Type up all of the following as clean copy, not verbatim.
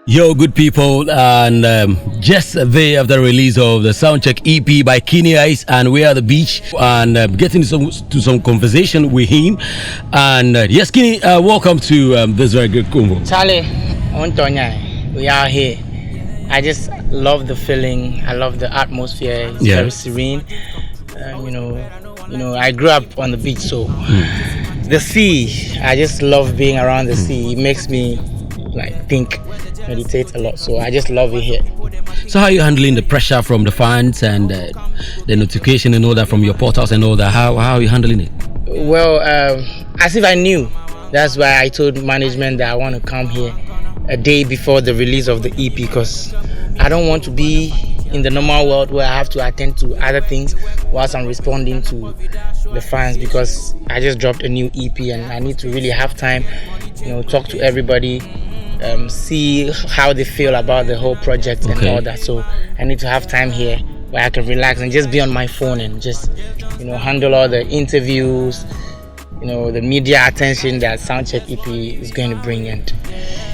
Yo, good people, and just a day after the release of the Soundcheck EP by Keeny Ice, and we are at the beach and getting to some conversation with him. And yes, Keeny, welcome to this very good convo. Charlie, Antonia, we are here. I just love the feeling. I love the atmosphere. It's very serene. I grew up on the beach, so the sea. I just love being around the sea. It makes me think, meditate a lot. So I just love it here. So how are you handling the pressure from the fans and the notification and all that from your portals and all that? How are you handling it? Well, as if I knew. That's why I told management that I want to come here a day before the release of the EP, because I don't want to be in the normal world where I have to attend to other things whilst I'm responding to the fans, because I just dropped a new EP and I need to really have time, talk to everybody, see how they feel about the whole project and all that. So I need to have time here where I can relax and just be on my phone and just handle all the interviews, the media attention that Soundcheck EP is going to bring. And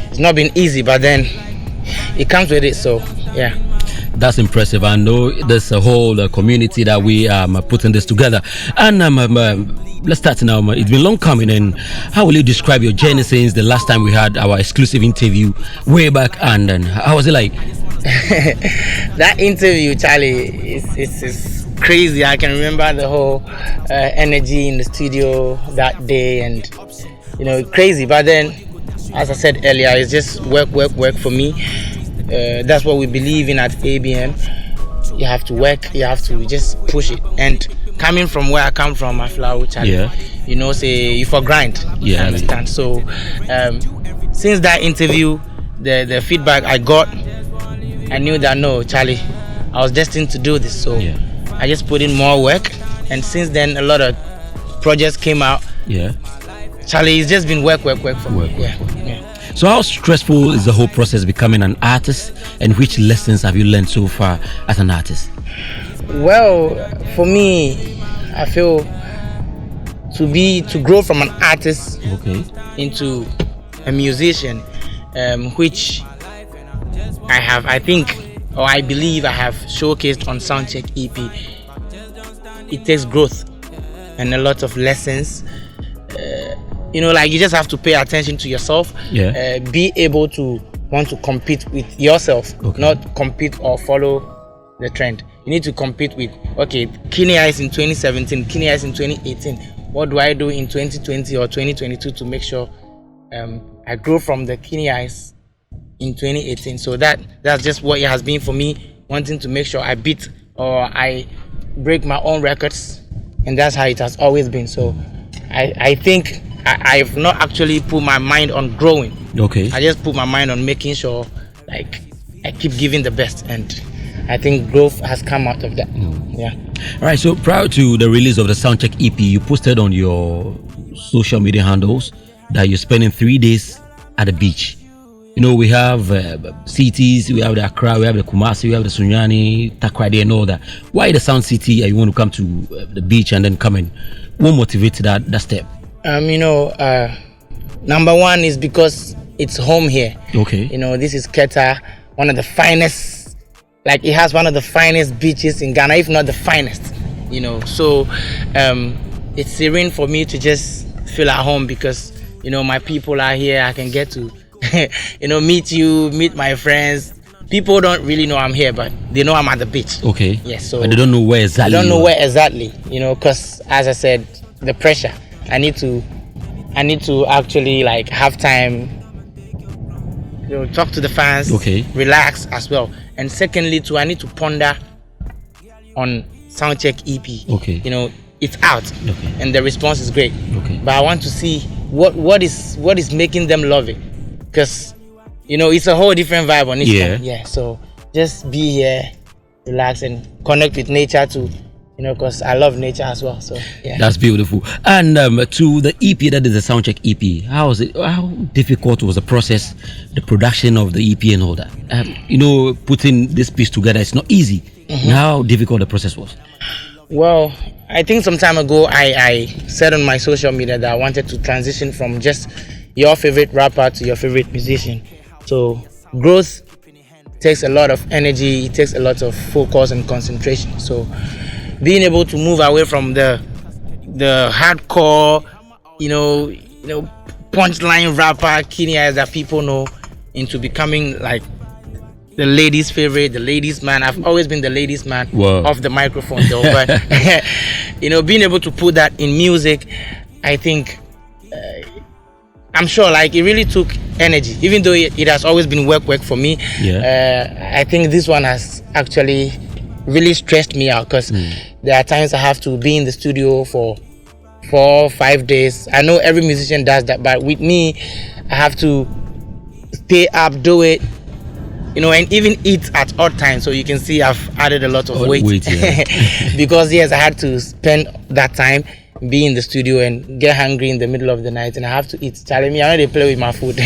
it's not been easy, but then it comes with it. So yeah, that's impressive. I know there's a whole community that we are putting this together. And let's start now. It's been long coming. And how will you describe your journey since the last time we had our exclusive interview way back? And how was it like? That interview, Charlie, it's crazy. I can remember the whole energy in the studio that day, and crazy. But then, as I said earlier, it's just work for me. That's what we believe in at ABM. You have to work, you have to just push it. And coming from where I come from, Aflao, Charlie, say you for grind. Yeah, I understand. So since that interview, the feedback I got, I knew that no, Charlie, I was destined to do this. So I just put in more work, and since then a lot of projects came out. Yeah, Charlie, it's just been work for me. Yeah. So how stressful is the whole process becoming an artist, and which lessons have you learned so far as an artist? Well, for me, I feel to grow from an artist into a musician, which I believe I have showcased on Soundcheck EP. It takes growth and a lot of lessons. You just have to pay attention to yourself. Be able to want to compete with yourself, not compete or follow the trend. You need to compete with, Keeny Ice in 2017, Keeny Ice in 2018. What do I do in 2020 or 2022 to make sure I grow from the Keeny Ice in 2018? So that's just what it has been for me, wanting to make sure I beat or I break my own records, and that's how it has always been. So I think I've not actually put my mind on growing. I just put my mind on making sure I keep giving the best, and I think growth has come out of that. All right, so prior to the release of the Soundcheck EP, you posted on your social media handles that you're spending 3 days at the beach. We have cities, we have the Accra, we have the Kumasi, we have the Sunyani, Takrady and all that. Why the Sound City you want to come to the beach and then come in? What motivated that step? Number one is because it's home here. This is Keta, one of the finest, it has one of the finest beaches in Ghana, if not the finest. So it's serene for me to just feel at home, because my people are here. I can get to meet my friends. People don't really know I'm here, but they know I'm at the beach. Yes. So but they don't know where exactly. I don't know where exactly. Because as I said, the pressure. I need to actually have time. Talk to the fans. Relax as well. And secondly, too, I need to ponder on Soundcheck EP. It's out, and the response is great. But I want to see what is making them love it, because it's a whole different vibe on it. So just be here, relax, and connect with nature too. Because I love nature as well. So yeah, that's beautiful. And to the EP, that is the Soundcheck EP. How was it? How difficult was the process, the production of the EP and all that? Putting this piece together, it's not easy. How difficult the process was? Well, I think some time ago I said on my social media that I wanted to transition from just your favorite rapper to your favorite musician. So growth takes a lot of energy, it takes a lot of focus and concentration. So being able to move away from the hardcore, punchline rapper Keeny Ice that people know, into becoming like the ladies' favorite, the ladies' man. I've always been the ladies' man off the microphone though, but being able to put that in music, I think I'm sure like it really took energy, even though it has always been work for me. I think this one has actually really stressed me out, because there are times I have to be in the studio for 4 or 5 days. I know every musician does that, but with me I have to stay up, do it, and even eat at odd times. So you can see I've added a lot of weight because yes, I had to spend that time be in the studio and get hungry in the middle of the night, and I have to eat. Telling me, I know they play with my food.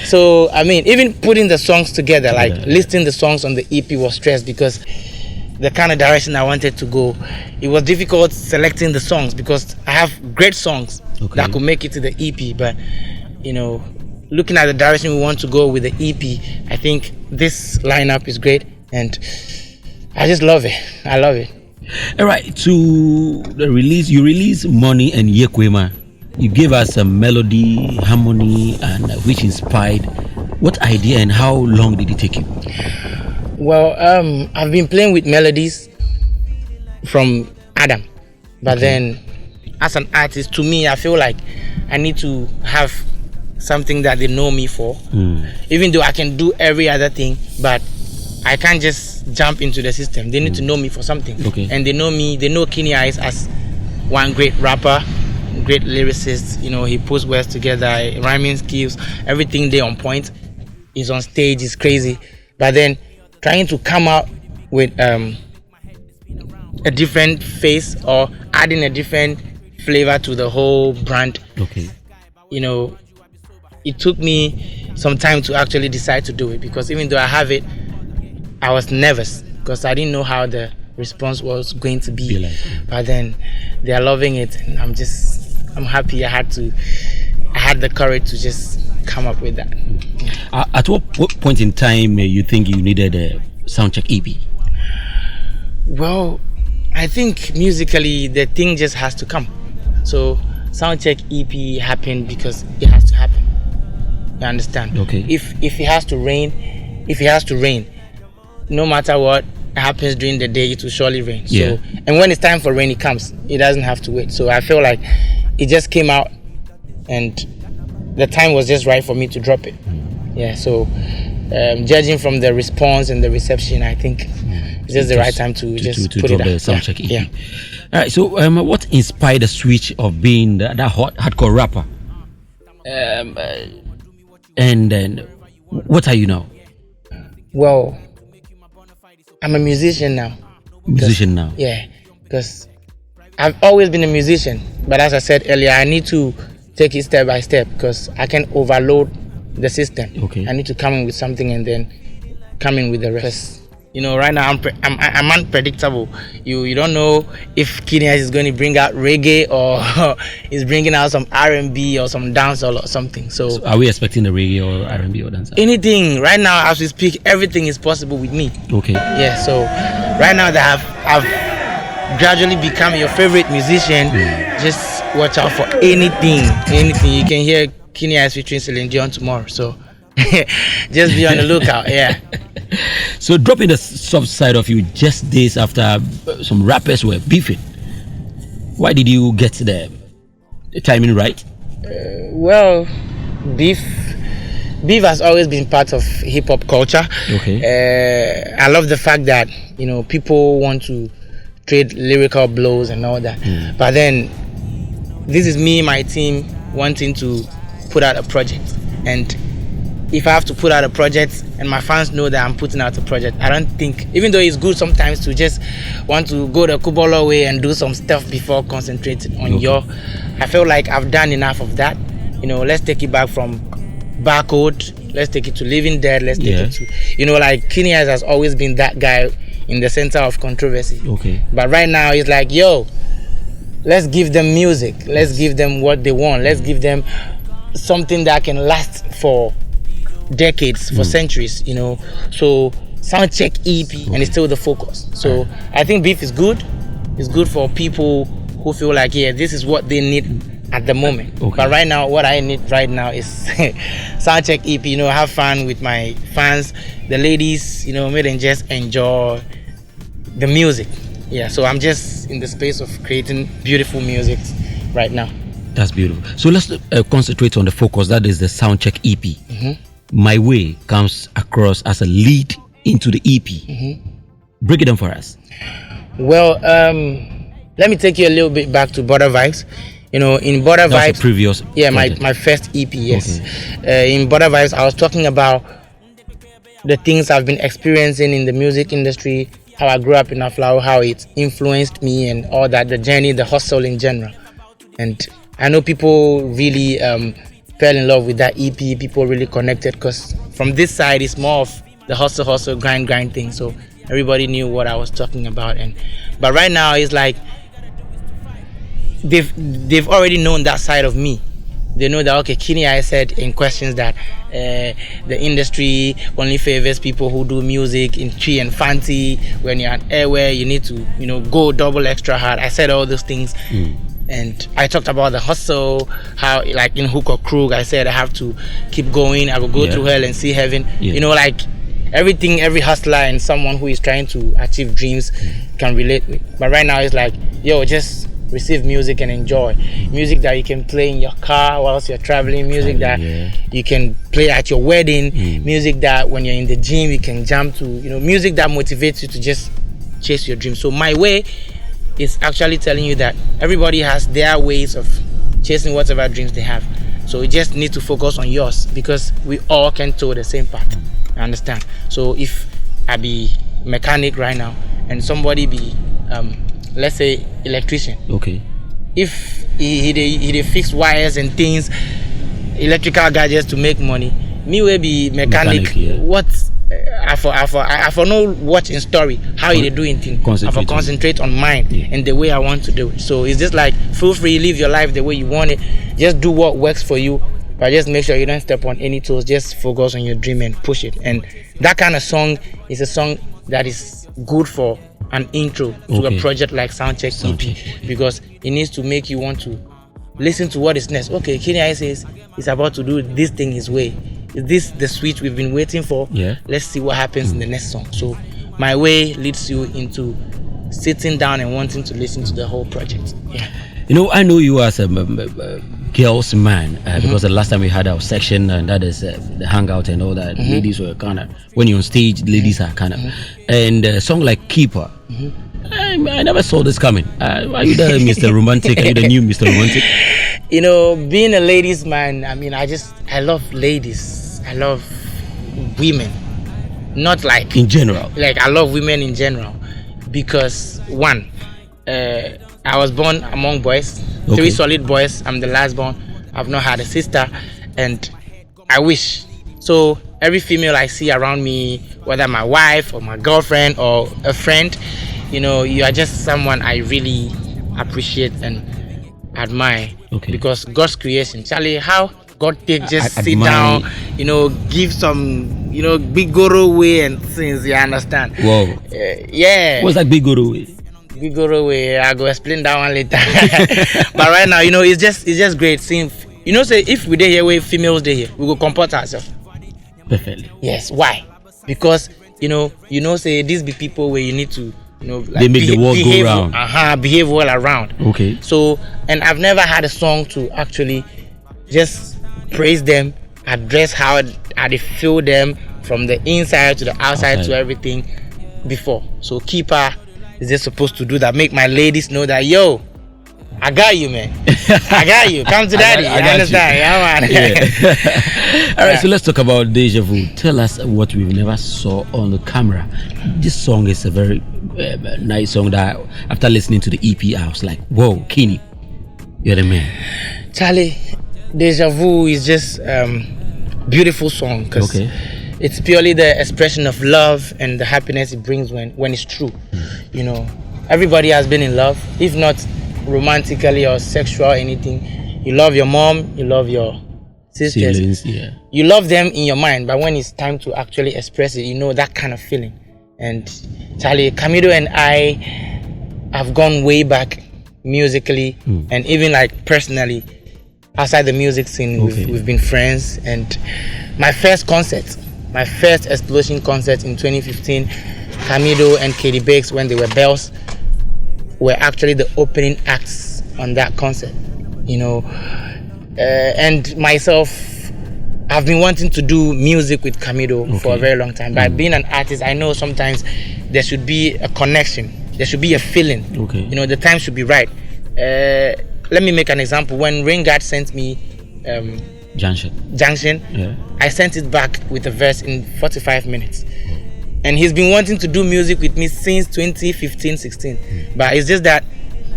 So I mean, even putting the songs together, like listing the songs on the EP was stressed, because the kind of direction I wanted to go, it was difficult selecting the songs, because I have great songs that could make it to the EP, but looking at the direction we want to go with the EP, I think this lineup is great, and I just love it. I love it. All right, to the release, you release Money and Yekwema. You gave us a melody, harmony, and which inspired. What idea and how long did it take you? Well, I've been playing with melodies from Adam, but then as an artist, to me, I feel like I need to have something that they know me for. Even though I can do every other thing, but I can't just jump into the system. They need to know me for something. And they know me, they know Keeny Ice as one great rapper, great lyricist. He puts words together, rhyming skills, everything there on point. He's on stage, he's crazy. But then trying to come out with a different face, or adding a different flavor to the whole brand. It took me some time to actually decide to do it, because even though I have it, I was nervous because I didn't know how the response was going to be. But then they are loving it, and I'm happy I had the courage to just come up with that. At what point in time you think you needed a soundcheck EP? Well, I think musically the thing just has to come. So soundcheck EP happened because it has to happen. You understand? If it has to rain, no matter what happens during the day, it will surely rain. So, and when it's time for rain, it comes. It doesn't have to wait. So I feel like it just came out, and the time was just right for me to drop it. So judging from the response and the reception, I think it's just the right time to put it out. Soundcheck EP. All right. So what inspired the switch of being that hardcore rapper? And then what are you now? Well, I'm a musician now. Yeah, because I've always been a musician, but as I said earlier, I need to take it step by step, because I can overload the system. I need to come in with something and then come in with the rest. Right now I'm unpredictable. You don't know if Keeny Ice is going to bring out reggae, or is bringing out some R&B or some dancehall or something. So are we expecting the reggae or R&B or dancehall? Anything. Right now, as we speak, everything is possible with me. Yeah. So right now that I've gradually become your favorite musician, just watch out for anything. You can hear Keeny Ice featuring Celine Dion tomorrow. So just be on the lookout. So dropping the soft side of you just days after some rappers were beefing. Why did you get the timing right? Well, beef has always been part of hip hop culture. I love the fact that people want to trade lyrical blows and all that. But then this is me, my team wanting to put out a project, and if I have to put out a project and my fans know that I'm putting out a project, I don't think, even though it's good sometimes to just want to go the Kubolo way and do some stuff before concentrating on I feel like I've done enough of that. Let's take it back from Barcode, let's take it to Living Dead, let's take it to, like Keeny Ice has always been that guy in the center of controversy. But right now it's like, let's give them music, let's give them what they want, let's give them something that can last for decades, for centuries, So Soundcheck EP, and it's still the focus. So I think Beef is good. It's good for people who feel like, yeah, this is what they need at the moment. But right now, what I need right now is Soundcheck EP, have fun with my fans, the ladies, may them just enjoy the music. Yeah, so I'm just in the space of creating beautiful music right now. That's beautiful. So let's concentrate on the focus. That is the Soundcheck EP. My Way comes across as a lead into the EP. Break it down for us. Well, let me take you a little bit back to Border Vibes. In Border That's Vibes, previous my first EP, yes. In Border Vibes, I was talking about the things I've been experiencing in the music industry, how I grew up in Aflao, how it influenced me and all that, the journey, the hustle in general. And I know people really fell in love with that EP. People really connected because from this side, it's more of the hustle, grind thing. So everybody knew what I was talking about. But right now, it's like they've already known that side of me. They know that, okay, Keeny Ice said in questions that the industry only favors people who do music in tree and fancy. When you're at airway, you need to, go double extra hard. I said all those things. And I talked about the hustle, how like in Hook or Crook, I said I have to keep going. I will go through hell and see heaven. Like everything, every hustler and someone who is trying to achieve dreams can relate with. But right now it's like, just receive music and enjoy music that you can play in your car whilst you're traveling, music that you can play at your wedding, music that when you're in the gym you can jump to, music that motivates you to just chase your dreams. So My Way is actually telling you that everybody has their ways of chasing whatever dreams they have. So you just need to focus on yours because we all can tow the same path. I understand. So if I be mechanic right now and somebody be let's say electrician. If he fix wires and things, electrical gadgets to make money, me will be mechanic. What I for no watch in story how they doing things. I for concentrate on mine and the way I want to do it. So it's just like feel free, live your life the way you want it. Just do what works for you, but just make sure you don't step on any toes. Just focus on your dream and push it. And that kind of song is a song that is good for an intro to a project like Soundcheck EP because it needs to make you want to listen to what is next. Okay, Keeny Ice says he's about to do this thing his way. Is this the switch we've been waiting for? Let's see what happens in the next song. So My Way leads you into sitting down and wanting to listen to the whole project. I know you as a girls man because the last time we had our section and that is the hangout and all that, ladies were kind of, when you're on stage, ladies are kind of, and a song like Keeper, I never saw this coming. Are you the Mr. Romantic? Are you the new Mr. Romantic? Being a ladies man, I love ladies. I love women. Not like in general. Like I love women in general because one, I was born among boys, 3 solid boys. I'm the last born. I've not had a sister, and I wish. So every female I see around me, whether my wife or my girlfriend or a friend, you are just someone I really appreciate and admire. Because God's creation, Charlie, how God take just sit down, give some, big goro way and things. You understand? Whoa. What's that big goro way? Big goro way. I go explain that one later. But right now, it's just great seeing. Say if we dey here, where females dey here, we go comport ourselves. Perfectly. Yes. Why? Because say these be people where you need to. Like they make the world go round. Behave well around. So, and I've never had a song to actually just praise them, address how they feel them from the inside to the outside to everything before. So Keeper is just supposed to do that. Make my ladies know that, I got you, man. I got you. Come to daddy. I understand. Man. All right, so let's talk about Deja Vu. Tell us what we never saw on the camera. This song is a very nice song that after listening to the EP, I was like, whoa, Keeny, you're the man. Charlie, Deja Vu is just beautiful song because it's purely the expression of love and the happiness it brings when it's true. Everybody has been in love, if not romantically or sexual or anything. You love your mom, you love your sisters. Siblings, yeah. You love them in your mind, but when it's time to actually express it, you know that kind of feeling. And Charlie, Camido and I have gone way back musically, and even like personally outside the music scene. We've been friends. And my first explosion concert in 2015, Camido and Katie Bakes, when they were Bells, were actually the opening acts on that concert, you know. And myself, I've been wanting to do music with Camido for a very long time. By being an artist, I know sometimes there should be a connection, there should be a feeling. You know, the time should be right. Let me make an example. When Rain God sent me Junction, I sent it back with a verse in 45 minutes. And he's been wanting to do music with me since 2015-16. But it's just that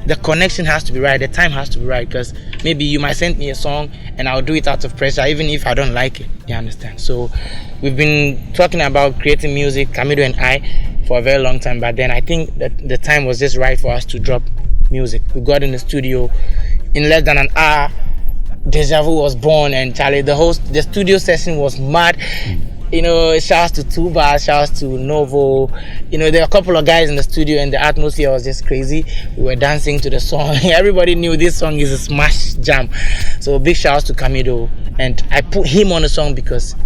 the connection has to be right, the time has to be right, because maybe you might send me a song and I'll do it out of pressure, even if I don't like it, you understand? So we've been talking about creating music, Camido and I, for a very long time, but then I think that the time was just right for us to drop music. We got in the studio in less than an hour. Deja Vu was born, and Charlie, the studio session was mad. You know, shouts to Tuba, shouts to Novo. You know, there were a couple of guys in the studio and the atmosphere was just crazy. We were dancing to the song. Everybody knew this song is a smash jam. So big shouts to Camido. And I put him on the song because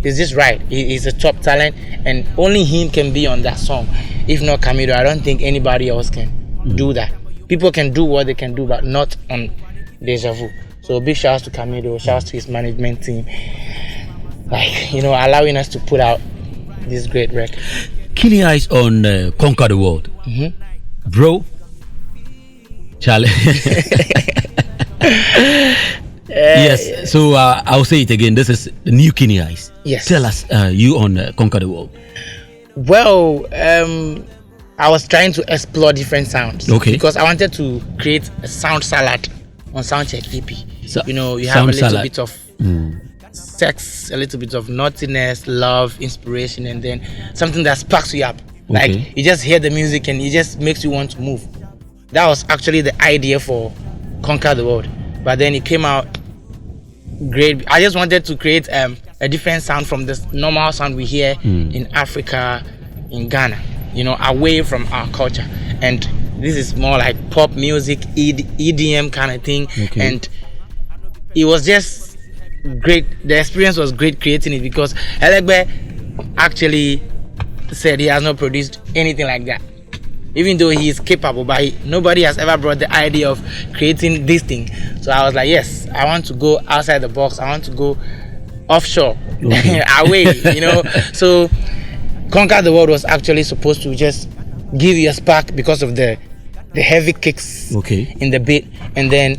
he's just right. He's a top talent and only him can be on that song. If not Camido, I don't think anybody else can do that. People can do what they can do, but not on Deja Vu. So big shouts to Camido, shouts to his management team. Like, you know, allowing us to put out this great record. Keeny Ice on Conquer the World. Bro, Charlie. Yes, so I'll say it again. This is the new Keeny Ice. Yes. Tell us, you on Conquer the World. Well, I was trying to explore different sounds. Because I wanted to create a sound salad on Soundcheck EP. So, you know, you have a little bit of sex, a little bit of naughtiness, love, inspiration, and then something that sparks you up. Like you just hear the music and it just makes you want to move. That was actually the idea for Conquer the World, but then it came out great. I just wanted to create a different sound from the normal sound we hear in Africa, in Ghana, you know, away from our culture. And this is more like pop music, EDM kind of thing. And it was just great. The experience was great creating it because Elegbe actually said he has not produced anything like that, even though he is capable, but nobody has ever brought the idea of creating this thing. So I was like, yes, I want to go outside the box, I want to go offshore, away, you know. So Conquer the World was actually supposed to just give you a spark because of the heavy kicks in the beat, and then,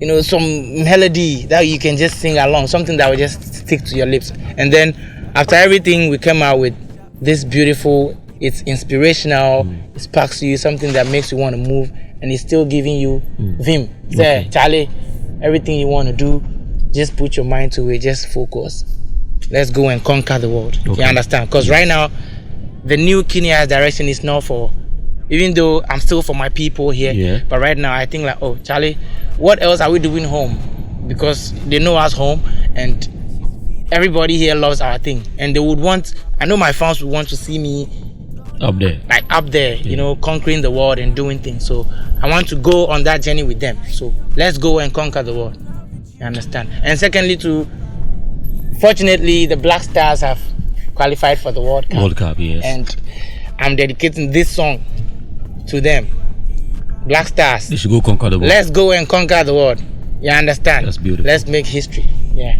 you know, some melody that you can just sing along, something that will just stick to your lips. And then after everything, we came out with this beautiful, it's inspirational, it sparks you, something that makes you want to move, and it's still giving you vim. Say, Charlie, everything you want to do, just put your mind to it, just focus. Let's go and conquer the world. You understand? Because right now, the new Keeny Ice direction is not for, even though I'm still for my people here, but right now I think like, oh, Charlie, what else are we doing home? Because they know us home and everybody here loves our thing, and they would want, I know my fans would want to see me up there, like up there, you know, conquering the world and doing things. So I want to go on that journey with them. So let's go and conquer the world. You understand? And secondly, fortunately, the Black Stars have qualified for the World Cup. World Cup, yes. And I'm dedicating this song to them. Black Stars. They should go conquer the world. Let's go and conquer the world. You understand? That's beautiful. Let's make history. Yeah.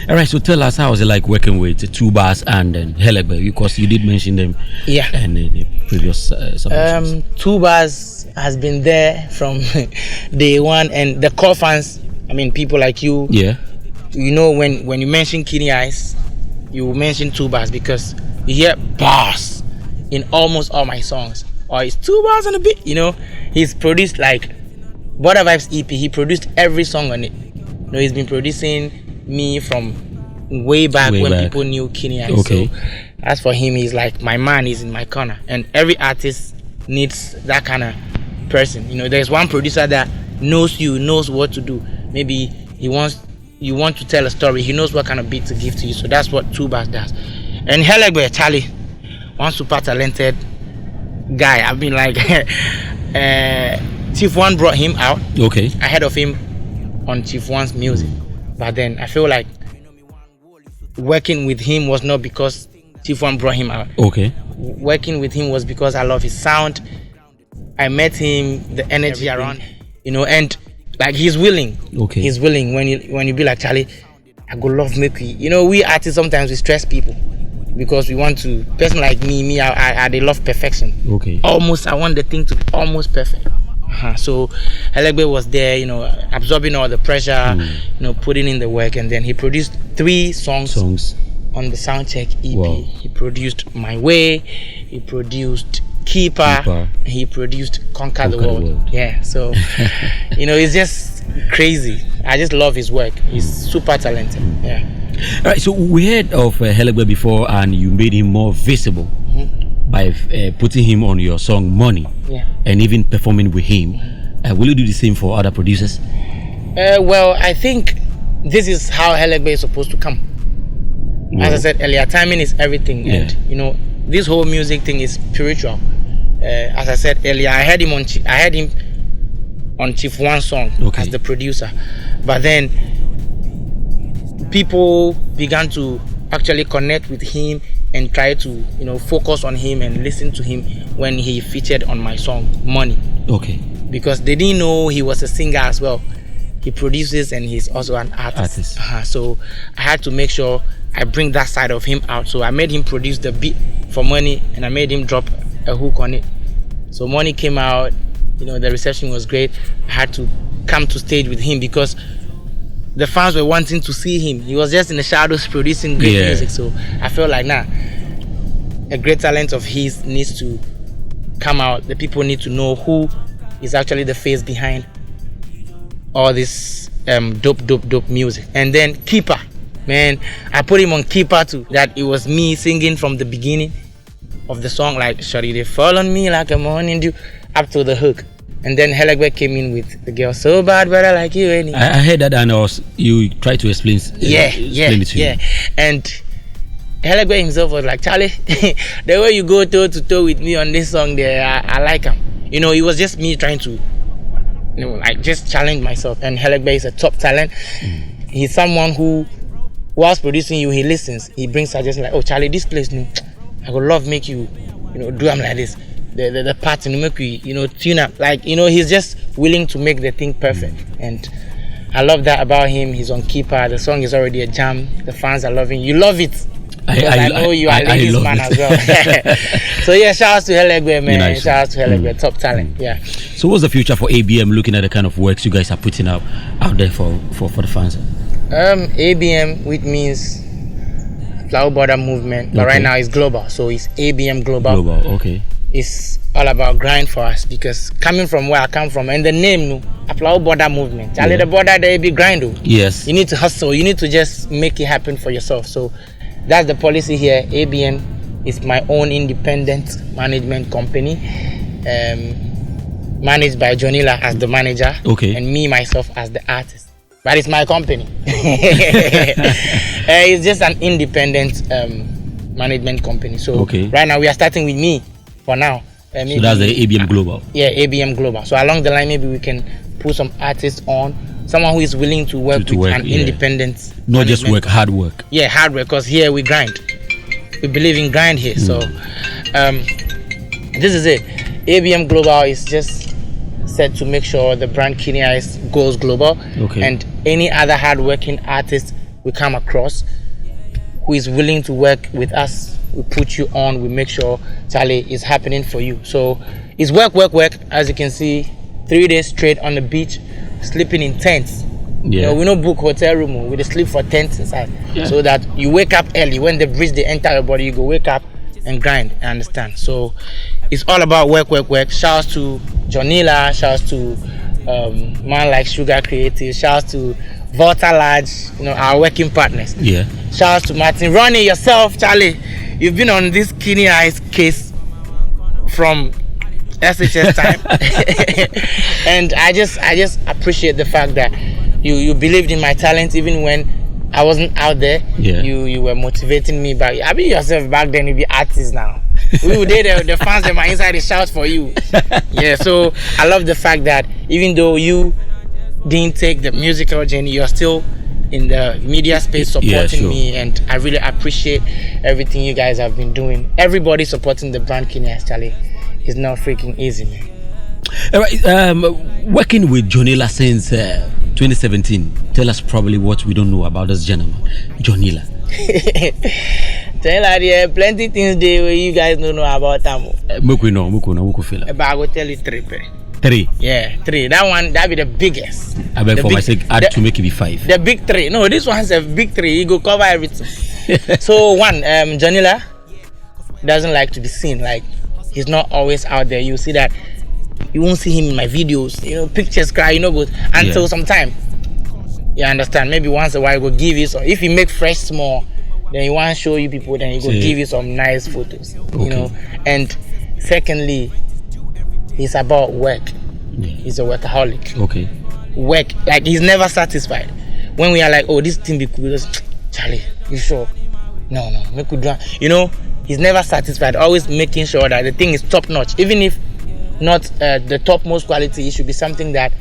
All right, so tell us, how was it like working with Tubas and Hellegbe, because you did mention them in the previous submissions. Tubas has been there from day one, and the core fans, I mean, people like you, you know, when you mention Keeny Ice, you mention Tubas because you hear bars in almost all my songs, or it's 2 bars on a beat, you know. He's produced like Border Vibes EP, he produced every song on it. You know, he's been producing me from way back when people knew Keeny Ice. So as for him, he's like my man, he's in my corner. And every artist needs that kind of person. You know, there's one producer that knows you, knows what to do. Maybe he wants you want to tell a story, he knows what kind of beat to give to you. So that's what Two Bass does. And Helegbe, Charlie, one super talented guy. I've been like, Chief One brought him out. Okay. Ahead of him on Chief One's music. But then I feel like working with him was not because Chief One brought him out. Okay. Working with him was because I love his sound. I met him, the energy around, and like he's willing. Okay. He's willing when you be like, Charlie, I go love make we. We artists sometimes we stress people because we want to. Person like me, I they love perfection. Okay. Almost, I want the thing to be almost perfect. So Helegbe was there, absorbing all the pressure, putting in the work, and then he produced 3 songs on the Soundcheck EP. Wow. He produced My Way, he produced Keeper. He produced Conquer the World. Yeah, so it's just crazy. I just love his work. He's super talented. Yeah. All right, so we heard of Helegbe before, and you made him more visible by putting him on your song Money, and even performing with him. Will you do the same for other producers? Well, I think this is how Helegbe is supposed to come. As I said earlier, timing is everything, and this whole music thing is spiritual. As I said earlier, I had him on Chief One song as the producer, but then people began to actually connect with him and try to focus on him and listen to him when he featured on my song Money. Okay. Because they didn't know he was a singer as well. He produces and he's also an artist. So I had to make sure I bring that side of him out. So I made him produce the beat for Money, and I made him drop a hook on it. So Money came out, the reception was great. I had to come to stage with him because the fans were wanting to see him. He was just in the shadows producing great music. So I felt like, a great talent of his needs to come out. The people need to know who is actually the face behind all this dope music. And then Keeper, man, I put him on Keeper too. That it was me singing from the beginning of the song, like Shorty, they fall on me like a morning dew, up to the hook. And then Helegbe came in with the girl, so bad, but I like you. I heard that, and you tried to explain it to me. And Helegbe himself was like, Charlie, the way you go toe to toe with me on this song there, I like him. It was just me trying to, just challenge myself. And Helegbe is a top talent. He's someone who, whilst producing you, he listens. He brings suggestions like, oh, Charlie, this place, I would love make you, do them like this. The part to make you, tune up. Like, he's just willing to make the thing perfect. And I love that about him. He's on Keeper. The song is already a jam. The fans are loving. You love it. I know you are a ladies man as well. So yeah, shout out to Helegbe, man. Nice. Shout out to Helegbe, top talent. Yeah. So what's the future for ABM? Looking at the kind of works you guys are putting out there for the fans. ABM, which means Aflao Border Movement, but right now it's global. So it's ABM Global. Okay. It's all about grind for us, because coming from where I come from, and the name Aflao Border Movement, the border there be grind. Yes. You need to hustle. You need to just make it happen for yourself. So that's the policy here. ABM is my own independent management company, managed by Jonila as the manager, and me myself as the artist. But it's my company. It's just an independent management company. So right now we are starting with me for now. So that's the ABM Global. Yeah, ABM Global. So along the line, maybe we can put some artists on, someone who is willing to work with an independent. Not just work, hard work. Yeah, hard work, because here we grind. We believe in grind here. So this is it. ABM Global is just set to make sure the brand Keeny Ice goes global. And any other hard-working artist we come across who is willing to work with us, we put you on, we make sure, Charlie, is happening for you. So it's work. As you can see, 3 days straight on the beach, sleeping in tents. We don't book hotel room, we just sleep for tents inside. So that you wake up early. When the breeze they enter your body, you go wake up and grind. I understand. So it's all about work. Shouts to Jonila, shouts to man like Sugar Creative, shouts to Volta Large, our working partners. Shouts to Martin Rouny, yourself, Charlie. You've been on this Keeny Ice case from SHS time. And I just appreciate the fact that you believed in my talent even when I wasn't out there. Yeah. You were motivating me back. I mean yourself back then, you be artist now. We would the fans that my inside they shout for you. Yeah, so I love the fact that even though you didn't take the musical journey, you're still in the media space supporting me, and I really appreciate everything you guys have been doing. Everybody supporting the brand Keeny Ice, Charlie. It's not freaking easy, man. All right, working with Jonila since 2017. Tell us probably what we don't know about this gentleman, Jonila. Tell you plenty things there where you guys don't know about them. Muku feel. But I will tell you three. 3. Yeah, 3. That be the biggest. I beg for my sake, add to make it be 5. The big 3. No, this one's a big 3. He go cover everything. So 1, Jonila doesn't like to be seen. Like, he's not always out there. You see that. You won't see him in my videos. Pictures cry. Good until some time. You understand? Maybe once a while he go give you some. If you make fresh small, then he want to show you people. Then he go give you some nice photos. Okay. And secondly, it's about work. He's a workaholic. Okay. Work, like he's never satisfied. When we are like, oh, this thing be cool, Charlie, you sure? No, we could do. He's never satisfied. Always making sure that the thing is top notch. Even if not the topmost quality, it should be something that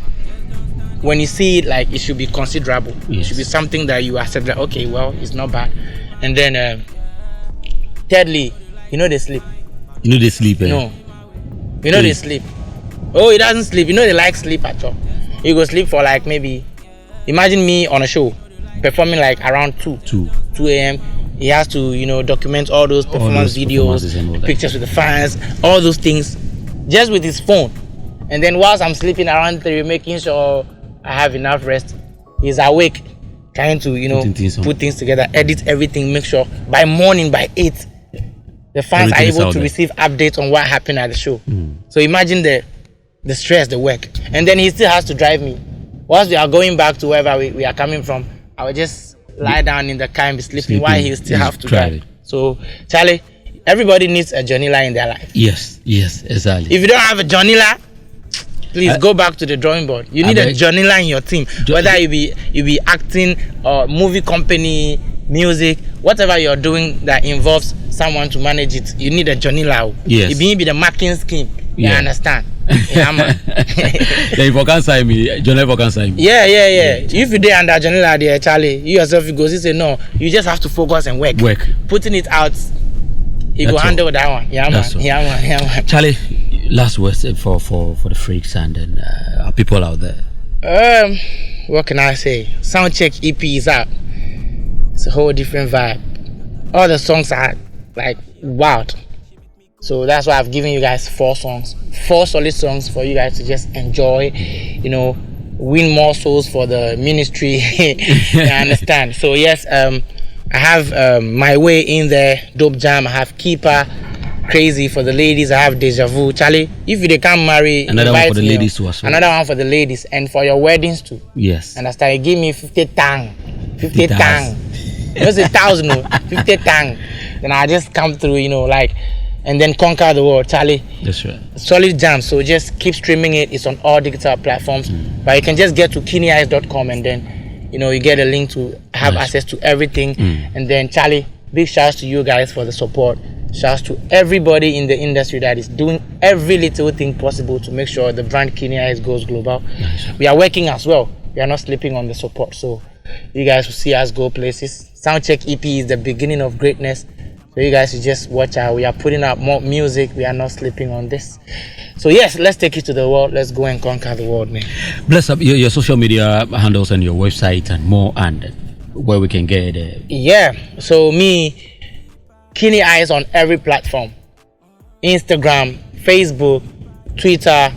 when you see it, like it should be considerable. Yes. It should be something that you accept that okay, well, it's not bad. And then thirdly, they sleep. They sleep, eh? No. They sleep. Oh, he doesn't sleep. They like sleep at all. He go sleep for like maybe, imagine me on a show performing like around 2 a.m. He has to, document all those performance videos, pictures with the fans, all those things, just with his phone. And then whilst I'm sleeping around 3, making sure I have enough rest, he's awake, trying to, put things together, edit everything, make sure by morning, by 8, the fans are able to receive updates on what happened at the show. So imagine the stress, the work. And then he still has to drive me. Once we are going back to wherever we are coming from, I will just lie down in the car and be sleeping while he still have to drive. So, Charlie, everybody needs a Jonila in their life. Yes, exactly. If you don't have a Jonila, please go back to the drawing board. You need a Jonila in your team. Whether you be acting or movie company, music, whatever you're doing that involves someone to manage it, you need a Jonila. Yes. It be the marking scheme. You understand? Yeah, man. If you can sign me, Jonila can sign me. Yeah. If you dey under Jonila there, Charlie, you yourself you go say no. You just have to focus and work. Putting it out, he go handle that one. Yeah, man. Charlie, last words for the freaks and then people out there. What can I say? Soundcheck EP is out. It's a whole different vibe. All the songs are like wild. So that's why I've given you guys 4 songs, 4 solid songs for you guys to just enjoy, win more souls for the ministry. You understand? So yes, I have My Way in there, Dope Jam. I have Keeper, Crazy for the ladies. I have Deja Vu. Charlie, if they can't marry, another one for the ladies too as well. Another one for the ladies and for your weddings too. Yes. Understand? You give me 50 tang. 50 tang. Not 1,000, no. 50 tang. Then I just come through, and then conquer the world, Charlie. That's right. Solid jam. So just keep streaming it. It's on all digital platforms. But you can just get to KeenyIce.com and then, you get a link to have access to everything. And then, Charlie, big shouts to you guys for the support. Shouts to everybody in the industry that is doing every little thing possible to make sure the brand Keeny Ice goes global. We are working as well. We are not sleeping on the support. So you guys will see us go places. Soundcheck EP is the beginning of greatness. So you guys should just watch out. We are putting out more music. We are not sleeping on this. So yes, let's take it to the world. Let's go and conquer the world, man. Bless up your social media handles and your website and more, and where we can get it. Yeah. So me, Keeny Ice on every platform. Instagram, Facebook, Twitter,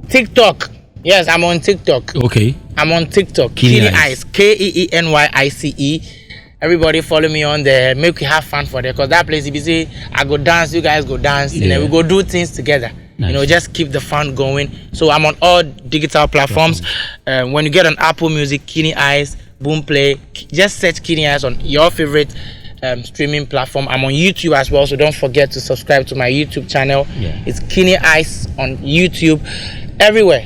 TikTok. Yes, I'm on TikTok. Okay. I'm on TikTok. Keeny Ice. KEENYICE. Everybody follow me on there. Make we have fun for there. Because that place, if you say, I go dance, you guys go dance. And then we go do things together. Nice. Just keep the fun going. So I'm on all digital platforms. When you get on Apple Music, Keeny Ice, Boomplay, just search Keeny Ice on your favorite streaming platform. I'm on YouTube as well. So don't forget to subscribe to my YouTube channel. It's Keeny Ice on YouTube. Everywhere.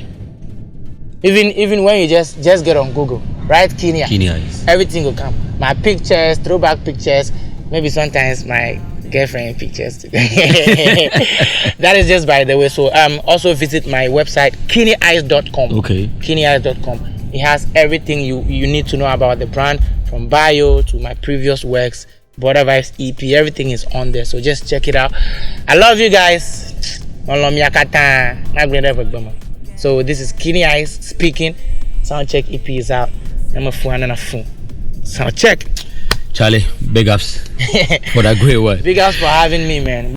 Even when you just get on Google, right? Keeny Ice. Keeny Ice. Everything will come. My pictures, throwback pictures, maybe sometimes my girlfriend pictures too. That is just by the way. So also visit my website keenyice.com. Okay. Keenyice.com. It has everything you need to know about the brand, from bio to my previous works, Border Vibes EP, everything is on there. So just check it out. I love you guys. So this is Keeny Ice speaking. Soundcheck EP is out. I'm a phone and a phone. Soundcheck. Charlie, big ups for that great work. Big ups for having me, man.